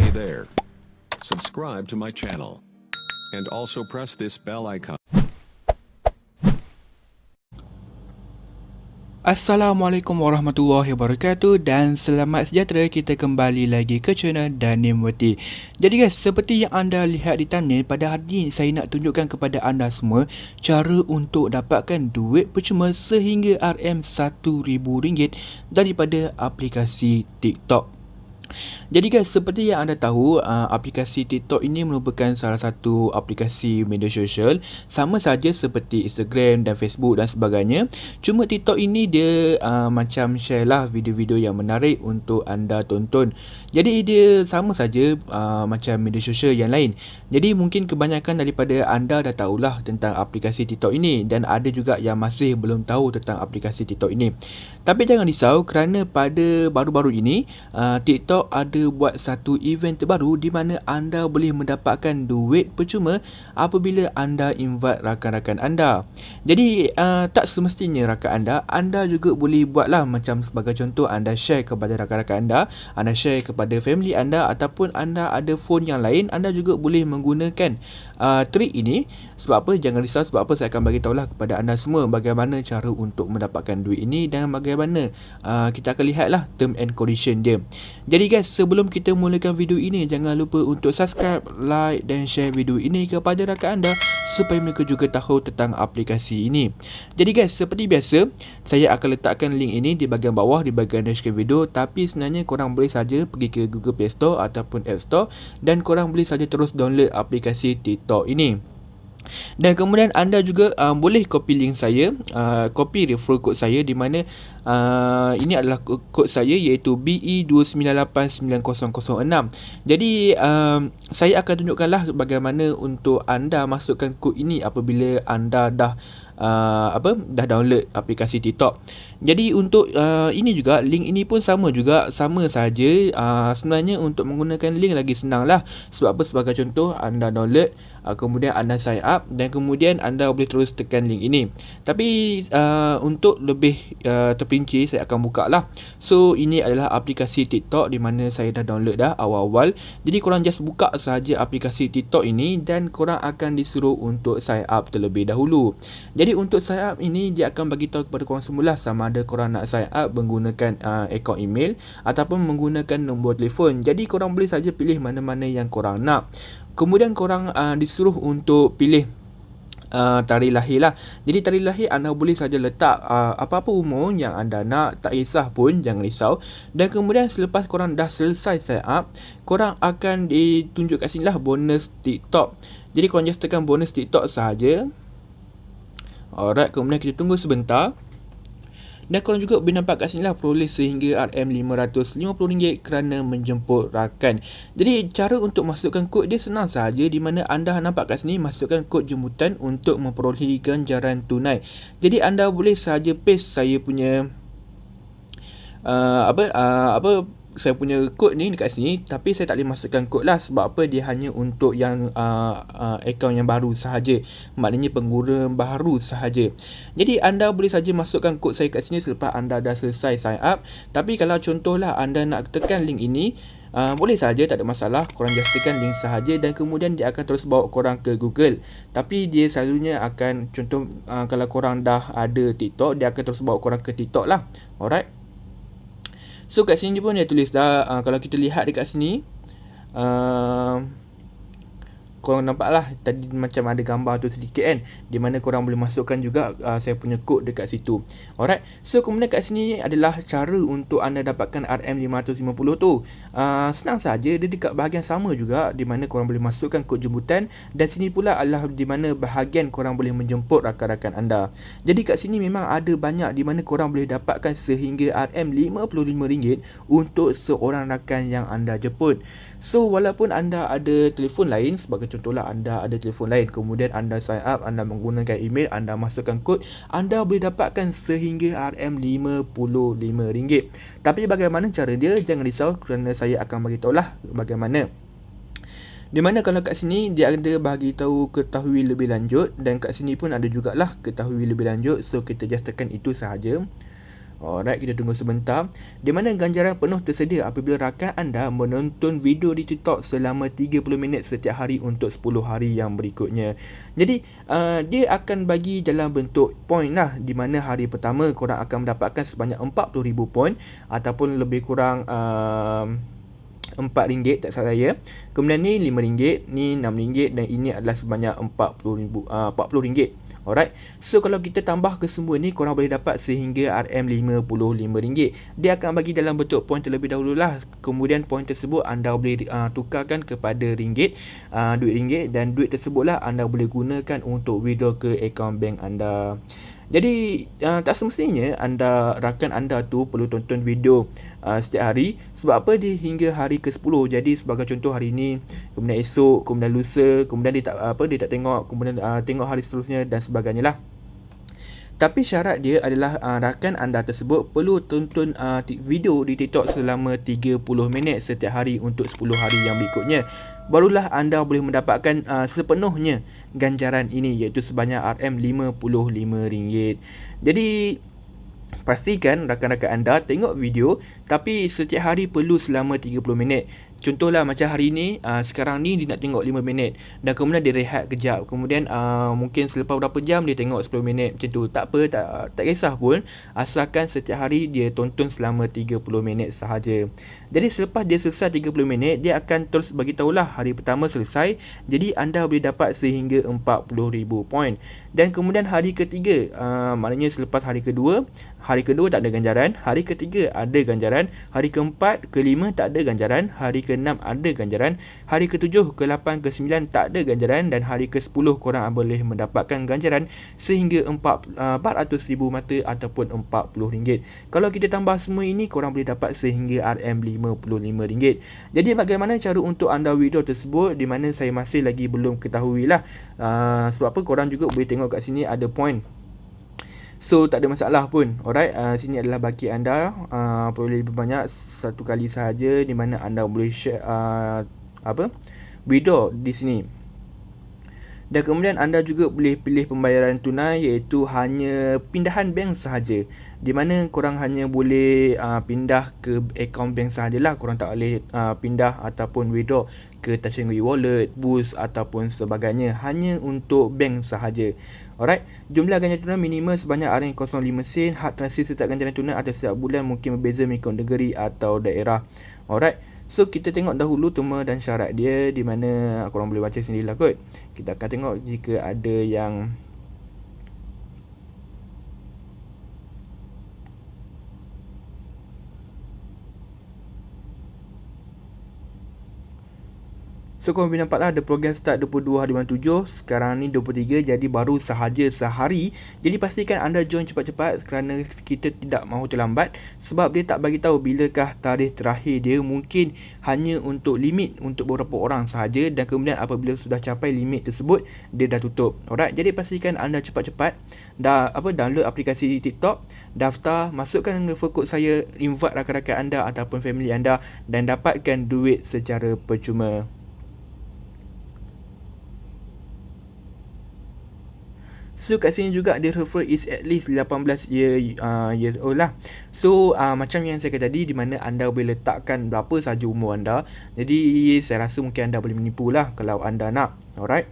Hey there. Subscribe to my channel. And also press this bell icon. Assalamualaikum warahmatullahi wabarakatuh dan selamat sejahtera, kita kembali lagi ke channel Danimwati. Jadi guys, seperti yang anda lihat di thumbnail, pada hari ini saya nak tunjukkan kepada anda semua cara untuk dapatkan duit percuma sehingga RM1000 daripada aplikasi TikTok. Jadi guys, seperti yang anda tahu, aplikasi TikTok ini merupakan salah satu aplikasi media sosial, sama saja seperti Instagram dan Facebook dan sebagainya. Cuma TikTok ini dia macam share lah video-video yang menarik untuk anda tonton. Jadi dia sama saja macam media sosial yang lain. Jadi mungkin kebanyakan daripada anda dah tahulah tentang aplikasi TikTok ini, dan ada juga yang masih belum tahu tentang aplikasi TikTok ini. Tapi jangan risau, kerana pada baru-baru ini TikTok ada buat satu event terbaru di mana anda boleh mendapatkan duit percuma apabila anda invite rakan-rakan anda. Jadi tak semestinya rakan anda juga boleh buatlah, macam sebagai contoh anda share kepada rakan-rakan anda share kepada family anda, ataupun anda ada phone yang lain, anda juga boleh menggunakan trik ini. Sebab apa? Jangan risau, sebab apa saya akan bagi tahulah kepada anda semua bagaimana cara untuk mendapatkan duit ini dan bagaimana kita akan lihatlah term and condition dia. Jadi guys, sebelum kita mulakan video ini, jangan lupa untuk subscribe, like dan share video ini kepada rakan anda supaya mereka juga tahu tentang aplikasi ini. Jadi guys, seperti biasa, saya akan letakkan link ini di bahagian bawah, di bahagian deskripsi video. Tapi sebenarnya korang boleh saja pergi ke Google Play Store ataupun App Store dan korang boleh saja terus download aplikasi TikTok ini. Dan kemudian anda juga boleh copy link saya, copy referral code saya, di mana ini adalah kod saya, iaitu BE2989006. Jadi saya akan tunjukkanlah bagaimana untuk anda masukkan kod ini apabila anda dah download aplikasi TikTok. Jadi untuk ini juga, link ini pun sama saja. Sebenarnya untuk menggunakan link lagi senang lah. Sebab apa? Sebagai contoh, anda download, kemudian anda sign up, dan kemudian anda boleh terus tekan link ini. Tapi untuk lebih terperinci, saya akan buka lah. So ini adalah aplikasi TikTok di mana saya dah download dah awal-awal. Jadi korang just buka sahaja aplikasi TikTok ini dan korang akan disuruh untuk sign up terlebih dahulu. Jadi untuk sign up ini, dia akan bagi tahu kepada korang semula sama ada korang nak sign up menggunakan akaun email ataupun menggunakan nombor telefon. Jadi korang boleh saja pilih mana-mana yang korang nak. Kemudian korang disuruh untuk pilih tarikh lahir lah. Jadi tarikh lahir anda boleh saja letak apa-apa umur yang anda nak, tak kisah pun, jangan risau. Dan kemudian selepas korang dah selesai sign up, korang akan ditunjuk kat sini lah bonus TikTok. Jadi korang just tekan bonus TikTok sahaja. Alright, kemudian kita tunggu sebentar. Dan korang juga boleh nampak kat sini lah, peroleh sehingga RM550 kerana menjemput rakan. Jadi cara untuk masukkan kod dia senang sahaja, di mana anda nampak kat sini, masukkan kod jemputan untuk memperolehi ganjaran tunai. Jadi anda boleh sahaja paste saya punya saya punya kod ni dekat sini, tapi saya tak boleh masukkan kod lah. Sebab apa? Dia hanya untuk yang akaun yang baru sahaja, maknanya pengguna baru sahaja. Jadi anda boleh saja masukkan kod saya kat sini selepas anda dah selesai sign up. Tapi kalau contohlah anda nak tekan link ini, boleh saja, tak ada masalah. Korang just tekan link sahaja dan kemudian dia akan terus bawa korang ke Google. Tapi dia selalunya akan, contoh kalau korang dah ada TikTok, dia akan terus bawa korang ke TikTok lah. Alright. So kat sini pun dia tulis dah, kalau kita lihat dekat sini, korang nampak lah tadi macam ada gambar tu sedikit kan, di mana korang boleh masukkan juga saya punya kod dekat situ. Alright. So kemudian kat sini adalah cara untuk anda dapatkan RM550 tu. Senang saja, dia dekat bahagian sama juga, di mana korang boleh masukkan kod jemputan, dan sini pula adalah di mana bahagian korang boleh menjemput rakan-rakan anda. Jadi kat sini memang ada banyak di mana korang boleh dapatkan sehingga RM55 untuk seorang rakan yang anda jemput. So walaupun anda ada telefon lain, sebagai contohlah anda ada telefon lain, kemudian anda sign up, anda menggunakan email, anda masukkan kod, anda boleh dapatkan sehingga RM55. Tapi bagaimana cara dia? Jangan risau, kerana saya akan bagi tahulah bagaimana. Di mana kalau kat sini dia ada bagi tahu ketahui lebih lanjut, dan kat sini pun ada jugalah ketahui lebih lanjut. So kita just tekan itu sahaja. Alright, kita tunggu sebentar. Di mana ganjaran penuh tersedia apabila rakan anda menonton video di TikTok selama 30 minit setiap hari untuk 10 hari yang berikutnya. Jadi, dia akan bagi dalam bentuk poin lah, di mana hari pertama korang akan mendapatkan sebanyak 40,000 poin ataupun lebih kurang RM4 tak salah saya. Kemudian ni RM5, ni RM6 dan ini adalah sebanyak RM40. Alright. So kalau kita tambah ke semua ni, korang boleh dapat sehingga RM55. Dia akan bagi dalam bentuk poin terlebih dahulu lah. Kemudian poin tersebut anda boleh tukarkan kepada ringgit, duit ringgit, dan duit tersebut lah anda boleh gunakan untuk withdraw ke akaun bank anda. Jadi tak semestinya rakan anda tu perlu tonton video setiap hari. Sebab apa? Dia hingga hari ke-10. Jadi sebagai contoh, hari ni, kemudian esok, kemudian lusa, kemudian dia tak tengok, kemudian tengok hari seterusnya dan sebagainya lah. Tapi syarat dia adalah rakan anda tersebut perlu tonton video di TikTok selama 30 minit setiap hari untuk 10 hari yang berikutnya. Barulah anda boleh mendapatkan sepenuhnya ganjaran ini, iaitu sebanyak RM55. Jadi pastikan rakan-rakan anda tengok video, tapi setiap hari perlu selama 30 minit. Contohlah macam hari ni, sekarang ni dia nak tengok 5 minit dan kemudian dia rehat kejap. Kemudian mungkin selepas berapa jam dia tengok 10 minit macam tu. Tak apa, tak kisah pun, asalkan setiap hari dia tonton selama 30 minit sahaja. Jadi selepas dia selesai 30 minit, dia akan terus bagi tahulah hari pertama selesai. Jadi anda boleh dapat sehingga 40,000 poin. Dan kemudian hari ketiga, maknanya selepas hari kedua tak ada ganjaran, hari ketiga ada ganjaran, hari keempat, kelima tak ada ganjaran, hari ke-6 ada ganjaran, hari ke-7, ke-8, ke-9 tak ada ganjaran, dan hari ke-10 korang boleh mendapatkan ganjaran sehingga 400,000 mata ataupun RM40. Kalau kita tambah semua ini, korang boleh dapat sehingga RM55. Jadi bagaimana cara untuk anda withdraw tersebut, di mana saya masih lagi belum ketahui lah. Sebab apa, korang juga boleh tengok kat sini ada point. So tak ada masalah pun. Alright, sini adalah baki anda, boleh lebih banyak satu kali sahaja, di mana anda boleh share withdraw di sini. Dan kemudian anda juga boleh pilih pembayaran tunai, iaitu hanya pindahan bank sahaja, di mana korang hanya boleh pindah ke akaun bank sahajalah. Korang tak boleh pindah ataupun withdraw ke Touch 'n Go e-wallet, Boost ataupun sebagainya. Hanya untuk bank sahaja. Alright, jumlah ganjaran tunai minimum sebanyak RM0.05. Had transaksi setiap ganjaran tunai atas setiap bulan mungkin berbeza mengikut negeri atau daerah. Alright, so kita tengok dahulu terma dan syarat dia, di mana korang boleh baca sendirilah kot. Kita akan tengok jika ada yang so korang boleh nampaklah ada program start 22 hari bulan 7. Sekarang ni 23, jadi baru sahaja sehari. Jadi pastikan anda join cepat-cepat kerana kita tidak mahu terlambat. Sebab dia tak bagi tahu bilakah tarikh terakhir dia. Mungkin hanya untuk limit untuk beberapa orang sahaja, dan kemudian apabila sudah capai limit tersebut, dia dah tutup. Alright, jadi pastikan anda cepat-cepat download aplikasi TikTok, daftar, masukkan refer code saya, invite rakan-rakan anda ataupun family anda, dan dapatkan duit secara percuma. So kat sini juga dia refer is at least 18 years old lah. So macam yang saya kata tadi, di mana anda boleh letakkan berapa saja umur anda. Jadi saya rasa mungkin anda boleh menipu lah kalau anda nak. Alright.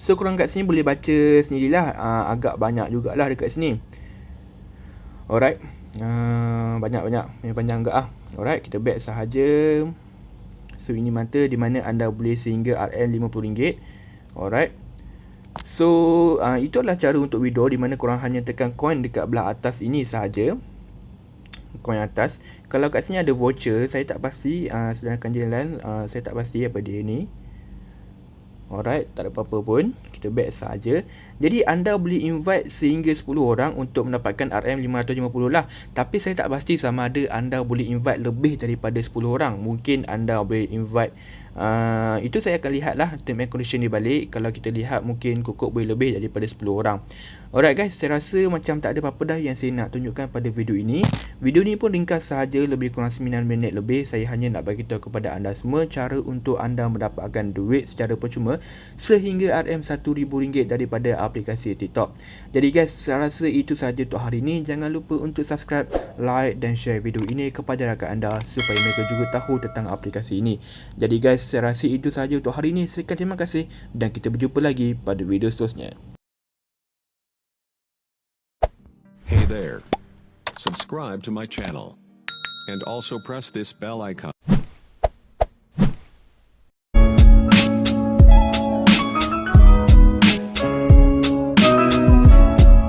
So korang kat sini boleh baca sendirilah. Agak banyak jugalah dekat sini. Alright. Banyak-banyak. Panjang enggak ah. Alright, kita back sahaja. So ini mata, di mana anda boleh sehingga RM50. Alright. So itu adalah cara untuk withdraw, di mana korang hanya tekan coin dekat belah atas ini sahaja. Coin atas. Kalau kat sini ada voucher, saya tak pasti, sedangkan jalan saya tak pasti apa dia ni. Alright, tak ada apa-apa pun. Kita back saja. Jadi anda boleh invite sehingga 10 orang untuk mendapatkan RM550 lah. Tapi saya tak pasti sama ada anda boleh invite lebih daripada 10 orang. Mungkin anda boleh invite itu saya akan lihat lah term and condition di balik. Kalau kita lihat mungkin cukup boleh lebih daripada 10 orang. Alright guys, saya rasa macam tak ada apa-apa dah yang saya nak tunjukkan pada video ini. Video ni pun ringkas sahaja, lebih kurang 9 minit lebih. Saya hanya nak bagi tahu kepada anda semua cara untuk anda mendapatkan duit secara percuma sehingga RM1,000 daripada aplikasi TikTok. Jadi guys, saya rasa itu sahaja untuk hari ini. Jangan lupa untuk subscribe, like dan share video ini kepada rakan anda supaya mereka juga tahu tentang aplikasi ini. Jadi guys, saya rasa itu sahaja untuk hari ini. Sekian terima kasih dan kita berjumpa lagi pada video seterusnya. Hey there. Subscribe to my channel. And also press this bell icon.